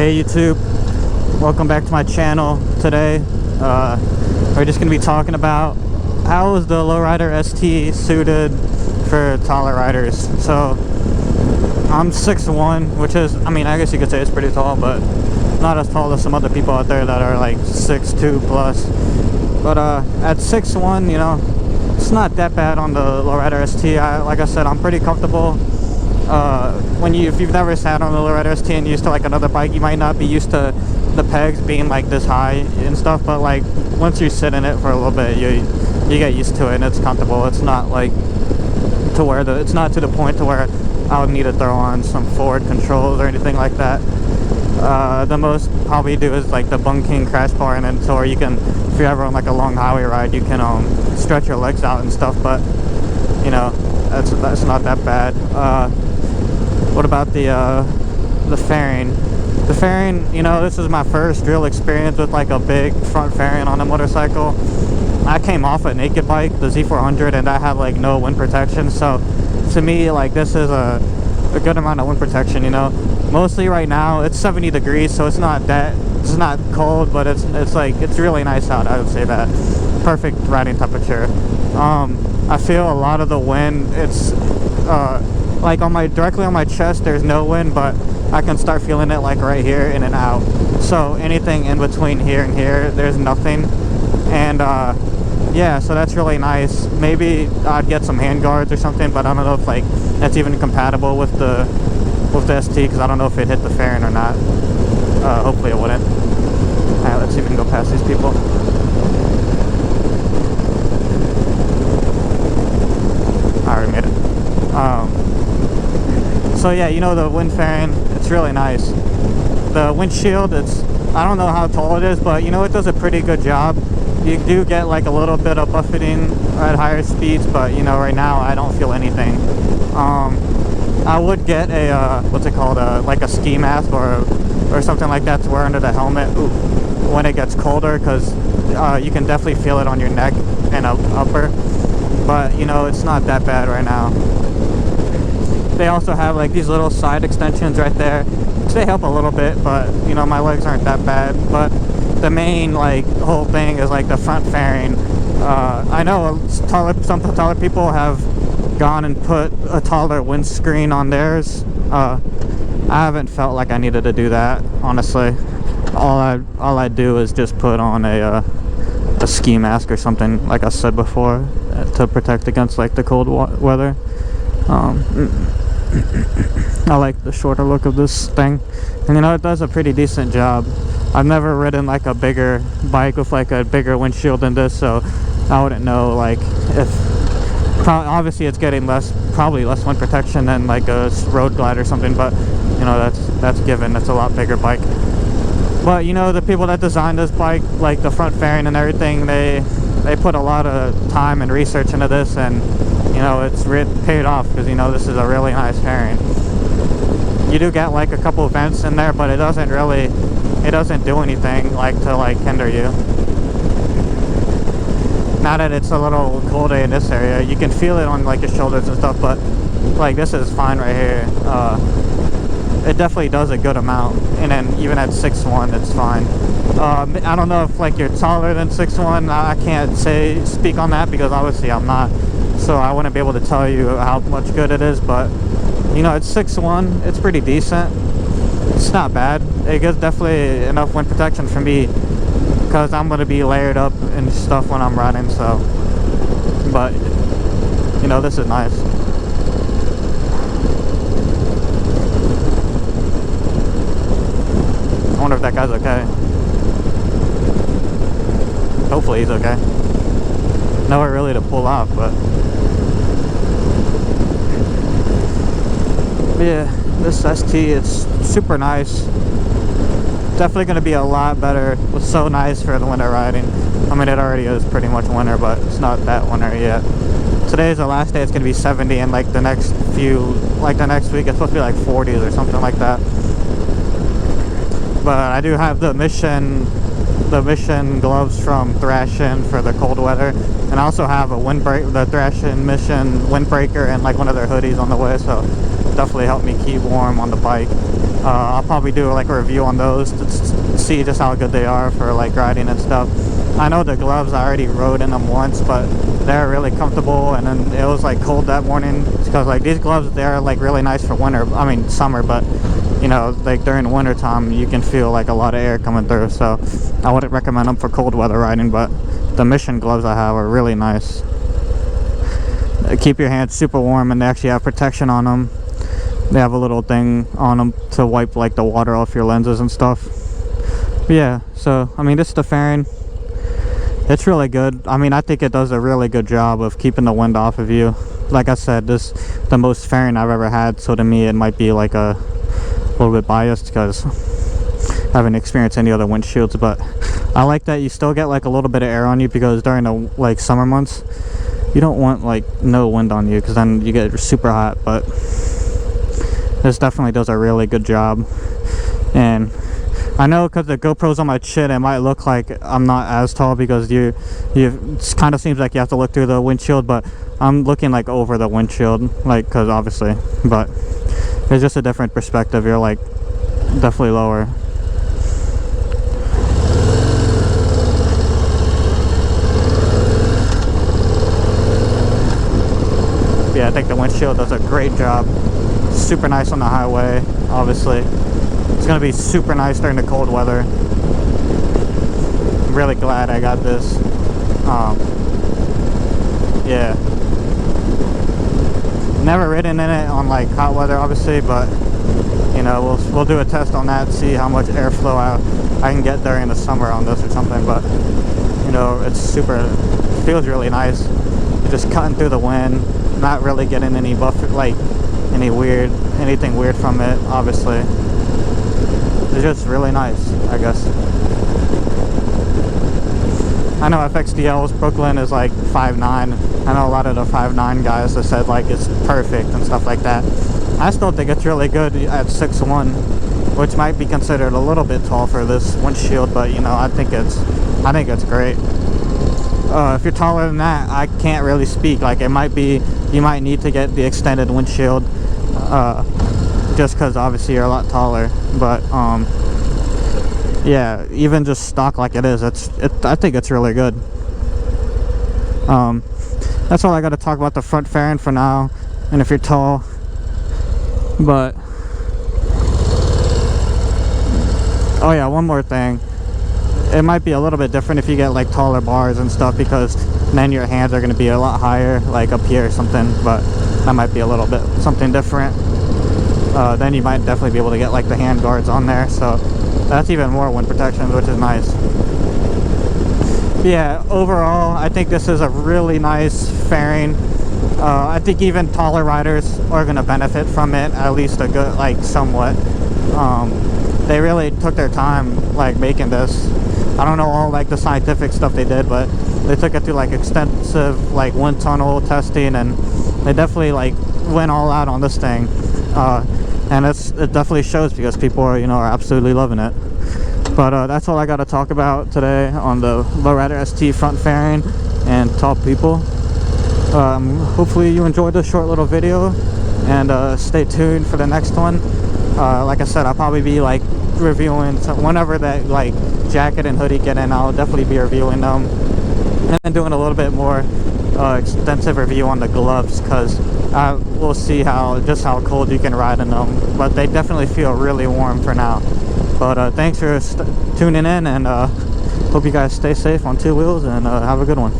Hey YouTube, welcome back to my channel. Today we're just going to be talking about how is the Lowrider ST suited for taller riders. So I'm 6'1", which is, I mean, I guess you could say it's pretty tall, but not as tall as some other people out there that are like 6'2" plus. But at 6'1", you know, it's not that bad on the Lowrider ST. Like I said, I'm pretty comfortable. If you've never sat on the Lowrider ST and used to like another bike, you might not be used to the pegs being like this high and stuff, but like once you sit in it for a little bit, you get used to it and it's comfortable. It's not like to where it's not to the point to where I would need to throw on some forward controls or anything like that. The most probably do is like the Bung King crash bar, and then so where you can, if you're ever on like a long highway ride, you can stretch your legs out and stuff. But you know, that's not that bad. What about the fairing? The fairing, you know, this is my first real experience with like a big front fairing on a motorcycle. I came off a naked bike, the Z400, and I had like no wind protection. So to me, like, this is a good amount of wind protection, you know. Mostly right now it's 70 degrees, so it's not cold, but it's really nice out. I would say that perfect riding temperature. I feel a lot of the wind. It's like directly on my chest there's no wind, but I can start feeling it like right here in and out. So anything in between here and here, there's nothing. And yeah, so that's really nice. Maybe I'd get some hand guards or something, but I don't know if like that's even compatible with the ST, because I don't know if it hit the fairing or not. Hopefully it wouldn't. Alright, let's even go past these people. I already made it. So yeah, you know, the wind fairing, it's really nice. The windshield, I don't know how tall it is, but you know, it does a pretty good job. You do get like a little bit of buffeting at higher speeds, but you know, right now I don't feel anything. I would get a what's it called, like a ski mask or something like that to wear under the helmet when it gets colder, because you can definitely feel it on your neck and upper. But you know, it's not that bad right now. They also have like these little side extensions right there, which they help a little bit, but you know, my legs aren't that bad. But the main like whole thing is like the front fairing. I know some taller people have gone and put a taller windscreen on theirs. I haven't felt like I needed to do that, honestly. All I do is just put on a ski mask or something, like I said before, to protect against like the cold weather. I like the shorter look of this thing, and you know, it does a pretty decent job. I've never ridden like a bigger bike with like a bigger windshield than this, so I wouldn't know like if obviously it's getting probably less wind protection than like a Road Glide or something, but you know, that's given. That's a lot bigger bike. But you know, the people that designed this bike, like the front fairing and everything, they put a lot of time and research into this, and you know, it's paid off, because you know, this is a really nice fairing. You do get like a couple of vents in there, but it doesn't do anything like to like hinder you. Now that it's a little colder in this area, you can feel it on like your shoulders and stuff, but like this is fine right here. It definitely does a good amount, and then even at 6'1", it's fine. I don't know if like you're taller than 6'1", I can't speak on that, because obviously I'm not, so I wouldn't be able to tell you how much good it is. But you know, it's 6'1", it's pretty decent. It's not bad. It gives definitely enough wind protection for me, because I'm going to be layered up and stuff when I'm riding. So, but you know, this is nice. I wonder if that guy's okay. Hopefully he's okay. Nowhere really to pull off, but yeah, this ST, it's super nice. Definitely going to be a lot better. It's so nice for the winter riding. I mean, it already is pretty much winter, but it's not that winter yet. Today's the last day. It's going to be 70, and like the next week it's supposed to be like 40s or something like that. But I do have the Mission gloves from Thrashin for the cold weather, and I also have the Thrashin Mission windbreaker and like one of their hoodies on the way. So definitely help me keep warm on the bike. I'll probably do like a review on those to see just how good they are for like riding and stuff. I know the gloves, I already rode in them once, but they're really comfortable. And then it was like cold that morning because like these gloves, they're like really nice for winter, I mean summer, but you know, like during the winter time you can feel like a lot of air coming through, so I wouldn't recommend them for cold weather riding. But the Mission gloves I have are really nice. They keep your hands super warm, and they actually have protection on them. They have a little thing on them to wipe like the water off your lenses and stuff. But yeah, so I mean, this is the fairing. It's really good. I mean, I think it does a really good job of keeping the wind off of you. Like I said, this the most fairing I've ever had, so to me it might be like a little bit biased because I haven't experienced any other windshields. But I like that you still get like a little bit of air on you, because during the like summer months you don't want like no wind on you, because then you get super hot. But this definitely does a really good job. And I know because the GoPro's on my chin, it might look like I'm not as tall, because you it kind of seems like you have to look through the windshield, but I'm looking like over the windshield, like, because obviously, but it's just a different perspective. You're like definitely lower. Yeah, I think the windshield does a great job. Super nice on the highway, obviously. It's gonna be super nice during the cold weather. I'm really glad I got this. Yeah. Never ridden in it on like hot weather, obviously, but you know, we'll do a test on that, see how much airflow I can get during the summer on this or something. But you know, it's super, feels really nice. You're just cutting through the wind, not really getting any buffer, like anything weird from it, obviously. It's just really nice, I guess. I know FXDL's Brooklyn is like 5'9". I know a lot of the 5'9" guys have said like it's perfect and stuff like that. I still think it's really good at 6'1", which might be considered a little bit tall for this windshield, but you know, I think it's great. If you're taller than that, I can't really speak. Like, it might be, you might need to get the extended windshield, just because obviously you're a lot taller. But yeah, even just stock like it is, I think it's really good. That's all I got to talk about the front fairing for now. And if you're tall, but oh yeah, one more thing. It might be a little bit different if you get like taller bars and stuff, because then your hands are going to be a lot higher, like up here or something. But that might be a little bit something different. Then you might definitely be able to get like the hand guards on there, so that's even more wind protection, which is nice. But yeah, overall I think this is a really nice fairing. I think even taller riders are going to benefit from it, at least a good, like, somewhat. They really took their time like making this. I don't know all like the scientific stuff they did, but they took it through like extensive like wind tunnel testing, and they definitely like went all out on this thing. And it definitely shows, because people are, you know, are absolutely loving it. But that's all I got to talk about today on the Lowrider ST front fairing and tall people. Hopefully you enjoyed this short little video, and stay tuned for the next one. Like I said, I'll probably be like reviewing whenever that like jacket and hoodie get in. I'll definitely be reviewing them, and then doing a little bit more extensive review on the gloves, because we'll see just how cold you can ride in them. But they definitely feel really warm for now. But thanks for tuning in, and hope you guys stay safe on two wheels, and have a good one.